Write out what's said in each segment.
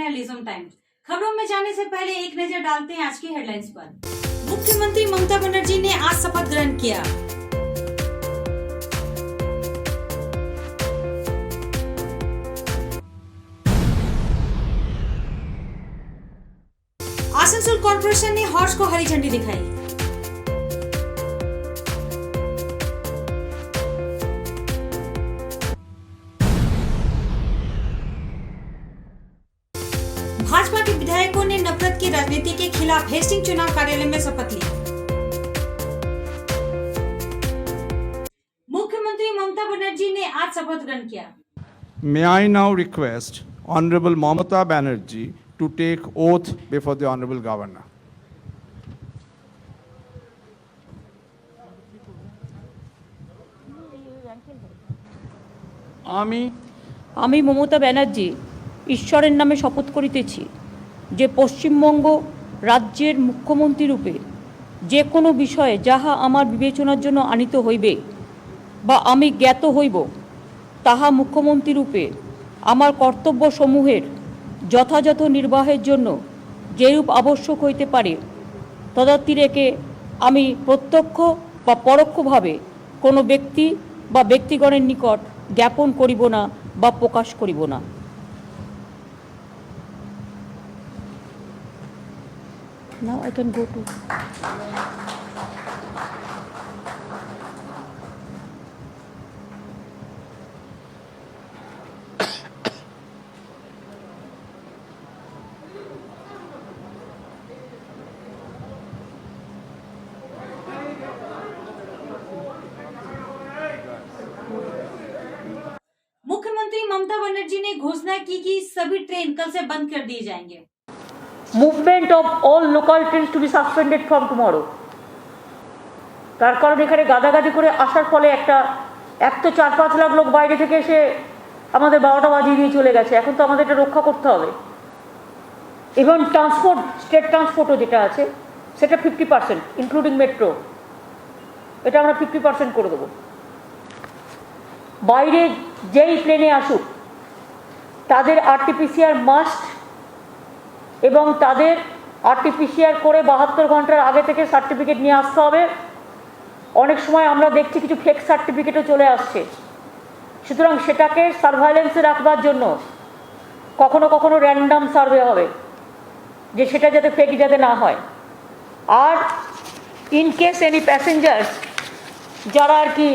हैं लिज्म टाइम्स। खबरों में जाने से पहले एक नजर डालते हैं आज की हेडलाइंस पर। मुख्यमंत्री ममता बनर्जी ने आज शपथ ग्रहण किया। आसनसोल कॉर्पोरेशन ने हॉर्स को हरी झंडी दिखाई। भाजपा के विधायकों ने नफरत की राजनीति के खिलाफ हेस्टिंग चुनाव कार्यालय में शपथ ली। मुख्यमंत्री ममता बनर्जी ने आज शपथ ग्रहण किया। May I now request Honorable Mamata Banerjee to take oath before the Honorable Governor. আমি মমতা ব্যানার্জি ঈশ্বরের নামে শপথ করিতেছি যে পশ্চিমবঙ্গ রাজ্যের মুখ্যমন্ত্রী রূপে যে কোনো বিষয়ে যাহা আমার বিবেচনার জন্য আনিত হইবে বা আমি জ্ঞাত হইব তাহা মুখ্যমন্ত্রী রূপে আমার কর্তব্যসমূহের যথাযথ নির্বাহের জন্য যেরূপ আবশ্যক হইতে পারে তদাতিরেকে আমি প্রত্যক্ষ বা পরোক্ষভাবে কোনো ব্যক্তি বা ব্যক্তিগণের নিকট জ্ঞাপন করিব না বা প্রকাশ করিব না। Now I can go to मुख्यमंत्री ममता बनर्जी ने घोषणा की कि सभी ट्रेन कल से बंद कर दिए जाएंगे। Movement of all local trains to be suspended from tomorrow. তার কারণ এখানে গাদাগাদি করে আসার ফলে এক তো 4-5 লাখ লোক বাইরে থেকে এসে আমাদের 12টা বাজিয়ে দিয়ে চলে গেছে। এখন তো আমাদের এটা রক্ষা করতে হবে। এবং ট্রান্সপোর্ট, স্টেট ট্রান্সপোর্টও যেটা আছে সেটা 50% ইনক্লুডিং মেট্রো, এটা আমরা 50% করে দেবো। বাইরে যেই প্লেনে আসুক তাদের RT-PCR মাস্ট এবং তাদের RT-PCR করে 72 ঘন্টার আগে থেকে সার্টিফিকেট নিয়ে আসতে হবে। অনেক সময় আমরা দেখছি কিছু ফেক সার্টিফিকেটও চলে আসছে, সুতরাং সেটাকে সার্ভাইলেন্সে রাখবার জন্য কখনো কখনো র্যান্ডাম সার্ভে হবে যে সেটা যাতে ফেক যাতে না হয়। আর ইন কেস এনি প্যাসেঞ্জার্স যারা আর কি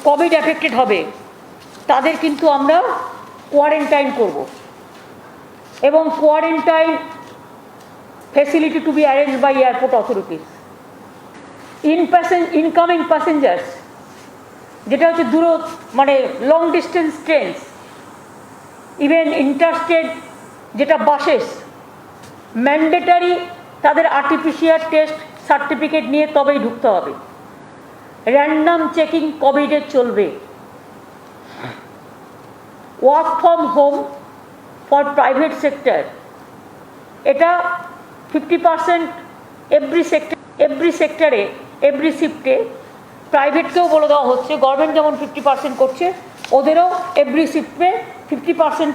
কোভিড এফেক্টেড হবে তাদের কিন্তু আমরা কোয়ারেন্টাইন করব এবং quarantine facility to be arrange by airport authorities. Incoming passengers যেটা হচ্ছে মানে long distance trains, even interstate যেটা বাসেস, ম্যান্ডেটারি তাদের RT-PCR টেস্ট সার্টিফিকেট নিয়ে তবেই ঢুকতে হবে। র্যান্ডাম চেকিং কোভিডের চলবে। Work from home for private sector, এটা 50% এভরি সেক্টরে এভরি শিফটে। প্রাইভেটকেও বলে দেওয়া হচ্ছে, গভর্নমেন্ট যেমন 50% করছে ওদেরও এভরি শিফটে 50%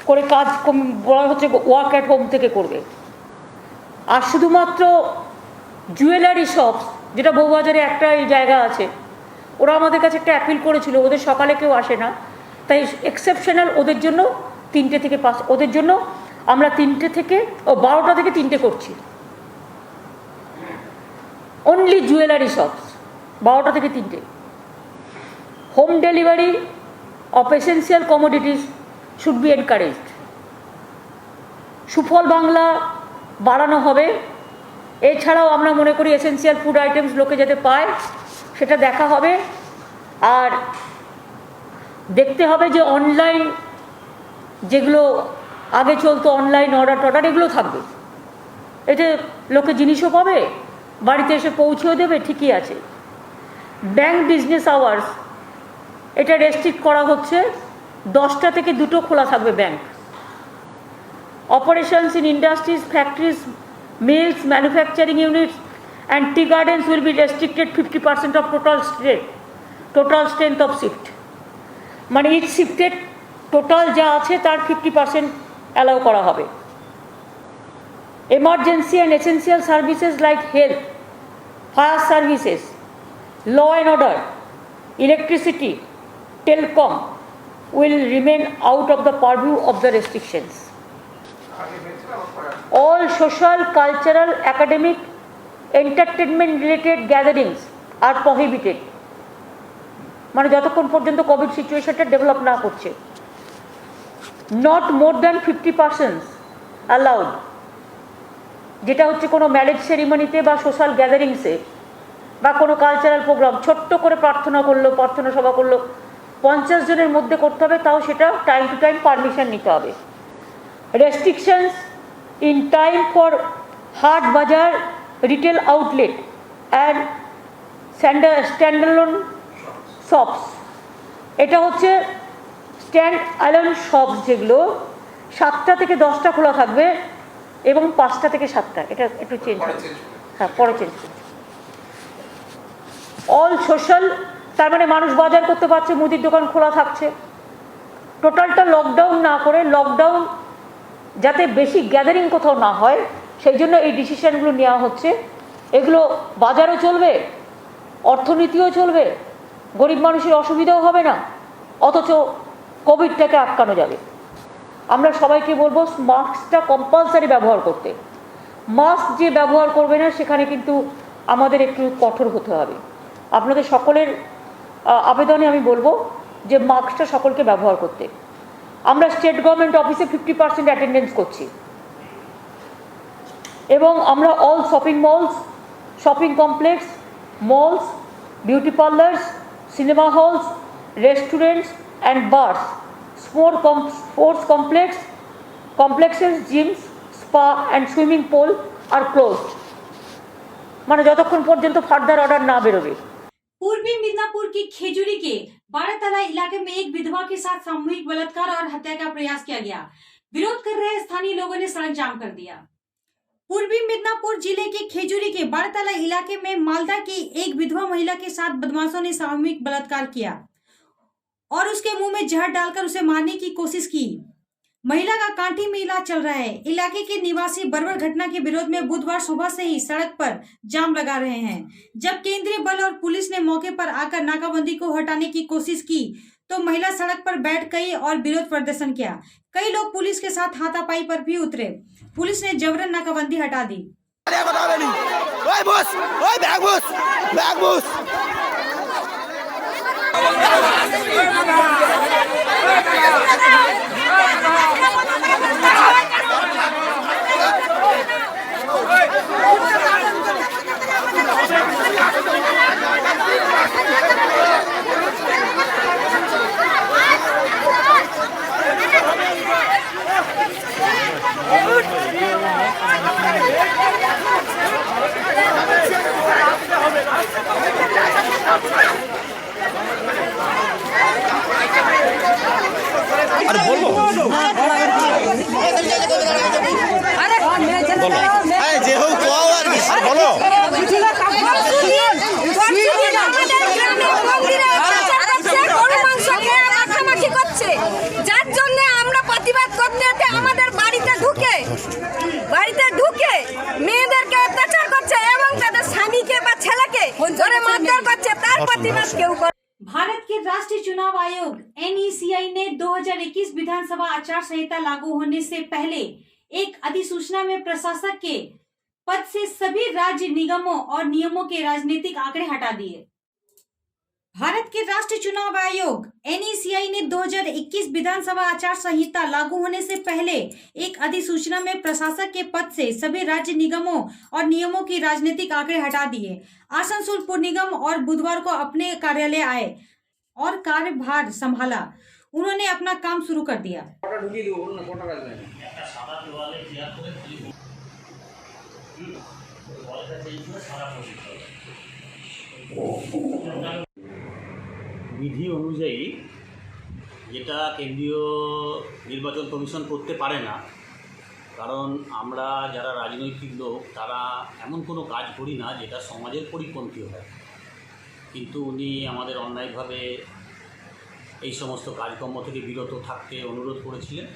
করে কাজ বলা হচ্ছে ওয়ার্ক অ্যাট হোম থেকে করবে। আর শুধুমাত্র জুয়েলারি শপস, যেটা বউবাজারে একটা জায়গা আছে, ওরা আমাদের কাছে একটা অ্যাপিল করেছিল, ওদের সকালে কেউ আসে না, তাই এক্সেপশনাল ওদের জন্য 3টে থেকে 5, ওদের জন্য আমরা 3টে থেকে 12টা থেকে 3টে করছি। অনলি জুয়েলারি শপস 12টা থেকে 3টে। Home delivery of essential commodities should be encouraged. সুফল বাংলা বাড়ানো হবে। এছাড়াও আমরা মনে করি এসেন্সিয়াল ফুড আইটেমস লোকে যাতে পায় সেটা দেখা হবে। আর দেখতে হবে যে অনলাইন যেগুলো আগে চলতো, অনলাইন অর্ডার এগুলো থাকবে। এতে লোকে জিনিসও পাবে, বাড়িতে এসে পৌঁছেও দেবে, ঠিকই আছে। ব্যাংক বিজনেস আওয়ার্স এটা রেস্ট্রিক্ট করা হচ্ছে, 10টা থেকে 2টো খোলা থাকবে bank. Operations in industries, factories, mills, manufacturing units and tea gardens will be restricted 50% of total strength of shift. মানে each shifted টোটাল যা আছে তার 50% অ্যালাউ করা হবে। Emergency and essential services like health, fire services, law and order, electricity, telecom will remain out of the purview of the restrictions. All social, cultural, academic, entertainment related gatherings are prohibited. মানে যতক্ষণ পর্যন্ত Covid সিচুয়েশনটা develop না করছে। Not more than 50% allowed, যেটা হচ্ছে কোনো marriage সেরিমনিতে বা সোশ্যাল গ্যাদারিংসে বা কোনো কালচারাল প্রোগ্রাম, ছোট্ট করে প্রার্থনা করলো, প্রার্থনা সভা করলো, 50 জনের মধ্যে করতে হবে, তাও সেটা টাইম টু টাইম পারমিশন নিতে হবে। রেস্ট্রিকশনস ইন টাইম ফর হাট বাজার, রিটেল আউটলেট অ্যান্ড স্ট্যান্ডঅ্যালোন শপস, এটা হচ্ছে স্ট্যান্ড অ্যালোন শপস, যেগুলো 7টা থেকে 10টা খোলা থাকবে এবং 5টা থেকে 7টা, এটা একটু চেঞ্জ হবে, হ্যাঁ পরে চেঞ্জ করবে। অল সোশ্যাল, তার মানে মানুষ বাজার করতে পারছে, মুদির দোকান খোলা থাকছে। টোটালটা লকডাউন না করে, লকডাউন যাতে বেশি গ্যাদারিং কোথাও না হয় সেই জন্য এই ডিসিশনগুলো নেওয়া হচ্ছে। এগুলো বাজারও চলবে, অর্থনীতিও চলবে, গরিব মানুষের অসুবিধাও হবে না, অথচ কোভিডটাকে আটকানো যাবে। আমরা সবাইকে বলবো মাস্কটা কম্পালসারি ব্যবহার করতে। মাস্ক যে ব্যবহার করবে না সেখানে কিন্তু আমাদের একটু কঠোর হতে হবে। আপনাদের সকলের আবেদনে আমি বলবো যে মাস্কটা সকলকে ব্যবহার করতে। আমরা স্টেট গভর্নমেন্ট অফিসে 50% অ্যাটেন্ডেন্স করছি এবং আমরা all shopping malls, shopping complex, malls, beauty parlours, cinema halls, restaurants and bars, sports complexes, gyms, spa and swimming pool are closed। মানে যতক্ষণ পর্যন্ত ফার্দার অর্ডার না বেরোবে। पूर्वी मिदनापुर की खेजूरी के बारातला इलाके में एक विधवा के साथ सामूहिक बलात्कार और हत्या का प्रयास किया गया। विरोध कर रहे स्थानीय लोगों ने सड़क जाम कर दिया। पूर्वी मिदनापुर जिले के खेजूरी के बारातला इलाके में मालदा की एक विधवा महिला के साथ बदमाशों ने सामूहिक बलात्कार किया और उसके मुंह में जहर डालकर उसे मारने की कोशिश की। महिला का कांटी में इलाज चल रहा है। इलाके के निवासी बर्बर घटना के विरोध में बुधवार सुबह से ही सड़क पर जाम लगा रहे हैं। जब केंद्रीय बल और पुलिस ने मौके पर आकर नाकाबंदी को हटाने की कोशिश की तो महिला सड़क पर बैठ गई और विरोध प्रदर्शन किया। कई लोग पुलिस के साथ हाथापाई पर भी उतरे। पुलिस ने जबरन नाकाबंदी हटा दी। अरे बोलो যে হোক বলো যার জন্য আমরা প্রতিবাদ করতে আমাদের বাড়িতে ঢুকে মেয়েদেরকে অত্যাচার করছে এবং তাদের স্বামীকে বা ছেলেকে ধরে মারধর করছে, তার প্রতিবাদ কেউ করে। भारत के राष्ट्रीय चुनाव आयोग NECI ने 2021 विधानसभा आचार संहिता लागू होने से पहले एक अधिसूचना में प्रशासक के पद से सभी राज्य निगमों और नियमों के राजनीतिक आंकड़े हटा दिए। भारत के राष्ट्रीय चुनाव आयोग NECI ने 2021 विधानसभा आचार संहिता लागू होने से पहले एक अधिसूचना में प्रशासक के पद से सभी राज्य निगमों और नियमों की राजनीतिक आंकड़े हटा दिए। आसनसोल पुर निगम और बुधवार को अपने कार्यालय आए और कार्यभार संभाला। उन्होंने अपना काम शुरू कर दिया। বিধি অনুযায়ী যেটা কেন্দ্রীয় নির্বাচন কমিশন করতে পারে না, কারণ আমরা যারা রাজনৈতিক লোক তারা এমন কোনো কাজ করি না যেটা সমাজের পরিপন্থী হয়। কিন্তু উনি আমাদের অন্যায়ভাবে এই সমস্ত কাজকর্ম থেকে বিরত থাকতে অনুরোধ করেছিলেন।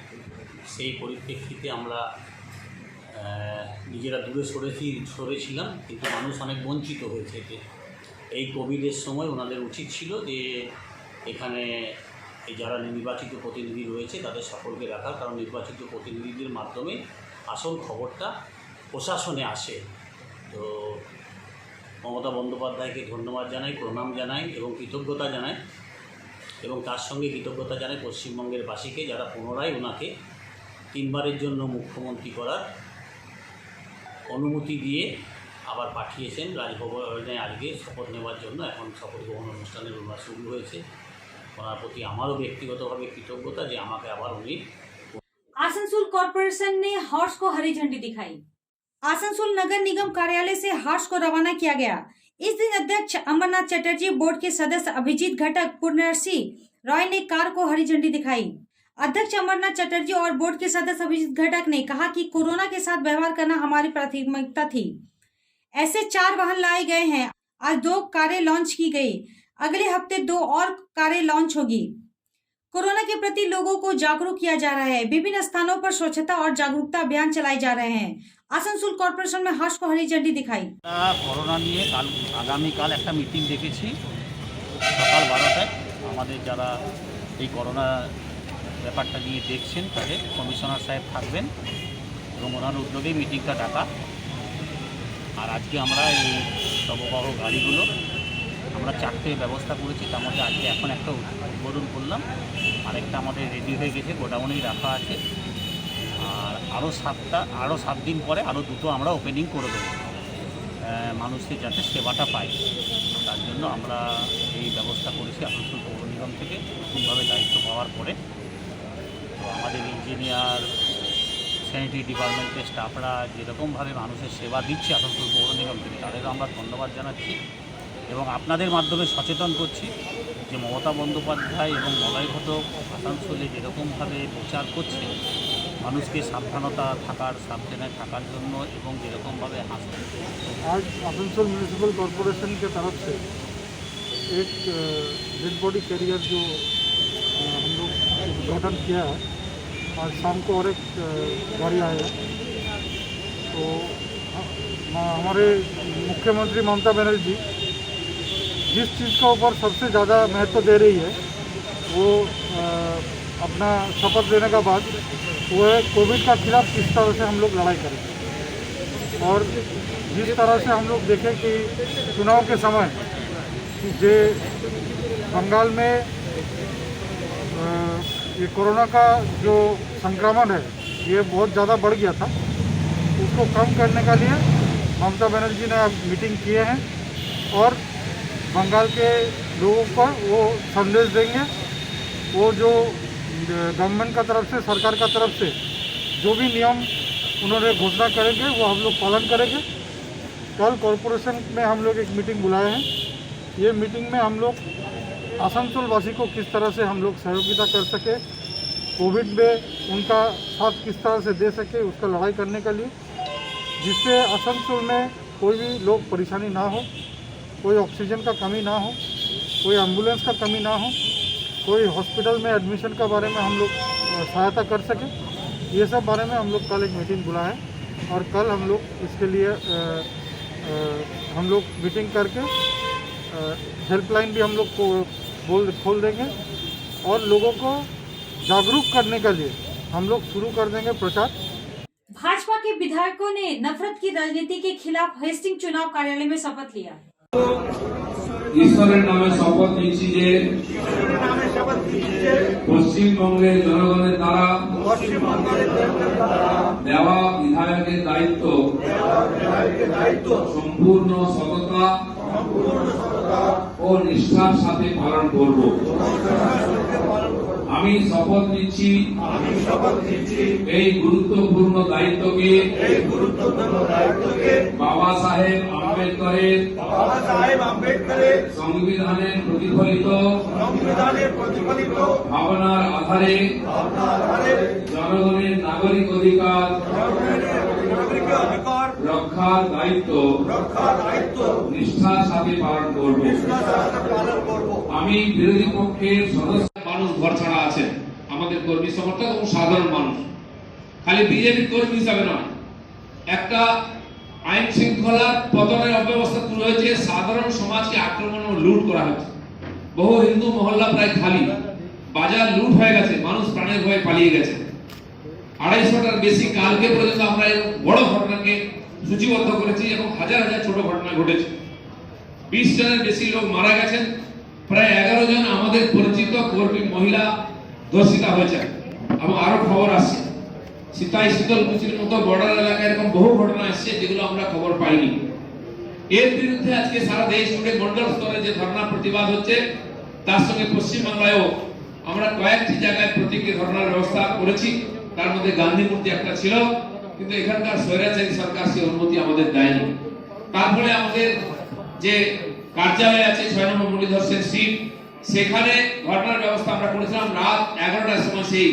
সেই পরিপ্রেক্ষিতে আমরা নিজেরা দূরে সরেছিলাম, কিন্তু মানুষ অনেক বঞ্চিত হয়েছে। এই কোভিডের সময় ওনাদের উচিত ছিল যে এখানে এই যারা নির্বাচিত প্রতিনিধি রয়েছে তাদের সকলকে রাখা, কারণ নির্বাচিত প্রতিনিধিদের মাধ্যমে আসল খবরটা প্রশাসনে আসে। তো মমতা বন্দ্যোপাধ্যায়কে ধন্যবাদ জানাই, প্রণাম জানাই এবং কৃতজ্ঞতা জানাই, এবং তার সঙ্গে কৃতজ্ঞতা জানাই পশ্চিমবঙ্গের বাসীকে, যারা পুনরায় ওনাকে 3 বারের জন্য মুখ্যমন্ত্রী করার অনুমতি দিয়ে আবার পাঠিয়েছেন রাজভবনে আজকে শপথ নেওয়ার জন্য। এখন শপথ গ্রহণ অনুষ্ঠানের শুরু হয়েছে। ওনার প্রতি আমারও ব্যক্তিগতভাবে কৃতজ্ঞতা যে আমাকে আবার উনি। आसनसोल कॉरपोरेशन ने हॉर्स को हरी झंडी दिखाई। आसनसोल नगर निगम कार्यालय से हॉर्स को रवाना किया गया। इस दिन अध्यक्ष अमरनाथ चटर्जी, बोर्ड के सदस्य अभिजीत घटक, पुण्यश्री रॉय ने कार को हरी झंडी दिखाई। अध्यक्ष अमरनाथ चटर्जी और बोर्ड के सदस्य अभिजीत घटक ने कहा कि कोरोना के साथ व्यवहार करना हमारी प्राथमिकता थी। ऐसे 4 वाहन लाए गए हैं। आज 2 कारें लॉन्च की गई, अगले हफ्ते 2 और कारें लॉन्च होगी। कोरोना के प्रति लोगों को जागरूक किया जा रहा है। विभिन्न स्थानों पर स्वच्छता और जागरूकता अभियान चलाए जा रहे हैं। आसनसोल कॉर्पोरेशन में हर्ष को हरी झंडी दिखाई। করোনা নিয়ে আগামীকাল একটা মিটিং ডেকেছি সকাল 12টায়। আমাদের যারা এই করোনা ব্যাপারটা নিয়ে দেখছেন তাদের কমিশনার সাহেব থাকবেন এবং ওনার উদ্যোগেই মিটিংটা ডাকা। আর আজকে আমরা এই শববাহ গাড়িগুলো আমরা 4টে ব্যবস্থা করেছি, তার মধ্যে আজকে এখন একটা উদ্বোধন করলাম, আরেকটা আমাদের রেডি হয়ে গেছে, গোডাউনেই রাখা আছে। আর আরও 7 দিন পরে আরও 2টো আমরা ওপেনিং করে দেবো, মানুষকে যাতে সেবাটা পায়। তার জন্য আমরা এই ব্যবস্থা করেছি আসানসোল পৌর নিগম থেকে নতুনভাবে দায়িত্ব পাওয়ার পরে। তো আমাদের ইঞ্জিনিয়ার, স্যানিটারি ডিপার্টমেন্টের স্টাফরা যেরকমভাবে মানুষের সেবা দিচ্ছে আসানসোল পৌর নিগম থেকে, তাদেরও আমরা ধন্যবাদ জানাচ্ছি এবং আপনাদের মাধ্যমে সচেতন করছি যে মমতা বন্দ্যোপাধ্যায় এবং মলয় ঘটক আসানসোলে যেরকমভাবে প্রচার করছে মানুষকে সাবধানে থাকার জন্য এবং যেরকমভাবে आज आसनसोल म्यूनिसिपल कॉरपोरेशन के तरफ से एक डेड बॉडी कैरियर जो हम लोग उद्घाटन किया है, आज शाम को और एक गाड़ी आएगा। तो हमारे मुख्यमंत्री ममता बनर्जी जिस चीज़ के ऊपर सबसे ज़्यादा महत्व दे रही है वो अपना शपथ लेने के बाद वो है कोविड का खिलाफ किस तरह से हम लोग लड़ाई करेंगे। और जिस तरह से हम लोग देखें कि चुनाव के समय जो बंगाल में ये कोरोना का जो संक्रमण है ये बहुत ज़्यादा बढ़ गया था, उसको कम करने के लिए ममता बनर्जी ने अब मीटिंग किए हैं और बंगाल के लोगों को वो संदेश देंगे। वो जो गवर्नमेंट का तरफ से, सरकार का तरफ से जो भी नियम उन्होंने घोषणा करेंगे वो हम लोग पालन करेंगे। कल कॉरपोरेशन में हम लोग एक मीटिंग बुलाए हैं। ये मीटिंग में हम लोग आसनसोल वासी को किस तरह से हम लोग सहयोगिता कर सके, कोविड में उनका साथ किस तरह से दे सके, उसका लड़ाई करने के लिए, जिससे आसनसोल में कोई भी लोग परेशानी ना हो, कोई ऑक्सीजन का कमी ना हो, कोई एम्बुलेंस का कमी ना हो, कोई हॉस्पिटल में एडमिशन के बारे में हम लोग सहायता कर सकें। ये सब बारे में हम लोग कल एक मीटिंग बुलाए हैं और कल हम लोग इसके लिए हम लोग मीटिंग करके हेल्पलाइन भी हम लोग को खोल देंगे और लोगों को जागरूक करने के लिए हम लोग शुरू कर देंगे प्रचार। भाजपा के विधायकों ने नफरत की राजनीति के खिलाफ हेस्टिंग चुनाव कार्यालय में शपथ लिया। ঈশ্বরের নামে শপথ নিচ্ছি যে পশ্চিমবঙ্গের জনগণের দ্বারা দেওয়া বিধায়কের দায়িত্ব সম্পূর্ণ সততা ও নিষ্ঠার সাথে পালন করব। আমি শপথ নিচ্ছি এই গুরুত্বপূর্ণ দায়িত্বকে বাবা সাহেব আম্বেদকরের সংবিধানের প্রতিফলিত ভাবনার আধারে জনগণের নাগরিক অধিকার রক্ষার দায়িত্ব নিষ্ঠার সাথে পালন করব। আমি বিরোধী পক্ষের সদস্য মানুষ ঘর ছাড়া আছেন, আমাদের কর্মী সমর্থক এবং সাধারণ মানুষ। খালি বিজেপি কর্মী হিসাবে নয়, একটা আইন শৃঙ্খলার পতনের অব্যবস্থা শুরু হয়েছে, সাধারণ সমাজকে আক্রমণ ও লুট করা হচ্ছে। বহু হিন্দু মহল্লা প্রায় খালি, বাজার লুট হয়ে গেছে, মানুষ প্রাণের ভয়ে পালিয়ে গেছে। 250টার বেশি কালকে পর্যন্ত আমরা এরকম বড় ঘটনাকে সূচিবদ্ধ করেছি এবং হাজার হাজার ছোট ঘটনা ঘটেছে। 20 জনের বেশি লোক মারা গেছেন, প্রায় 11 জন আমাদের পরিচিত কর্মী মহিলা ধর্ষিতা হয়েছে এবং আরো খবর আসছে। সীতাই শীতলকুচির মতো বর্ডার এলাকায় এরকম বহু ঘটনা আসছে যেগুলো আমরা খবর পাইনি। এর বিরুদ্ধে আজকে সারা দেশ জুড়ে মন্ডল স্তরে যে ধর্ণা প্রতিবাদ হচ্ছে, তার সঙ্গে পশ্চিমবাংলায়ও আমরা কয়েকটি জায়গায় প্রতীকী ধর্ণার ব্যবস্থা করেছি। তার মধ্যে গান্ধী মূর্তি একটা ছিল, কিন্তু এখানকার স্বৈরাচারী সরকার সেই অনুমতি আমাদের দেয়নি। তারপরে আমাদের যে কার্যালয় আছে 6 নম্বর মুরলীধর সেন স্ট্রিট, সেখানে ধর্ণার ব্যবস্থা আমরা করেছিলাম। রাত 11টার সময় সেই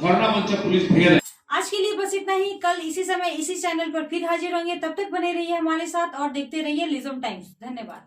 ধর্ণা মঞ্চ পুলিশ ভেঙে দেয়। आज के लिए बस इतना ही। कल इसी समय इसी चैनल पर फिर हाजिर होंगे। तब तक बने रहिए हमारे साथ और देखते रहिए लिजम टाइम्स। धन्यवाद।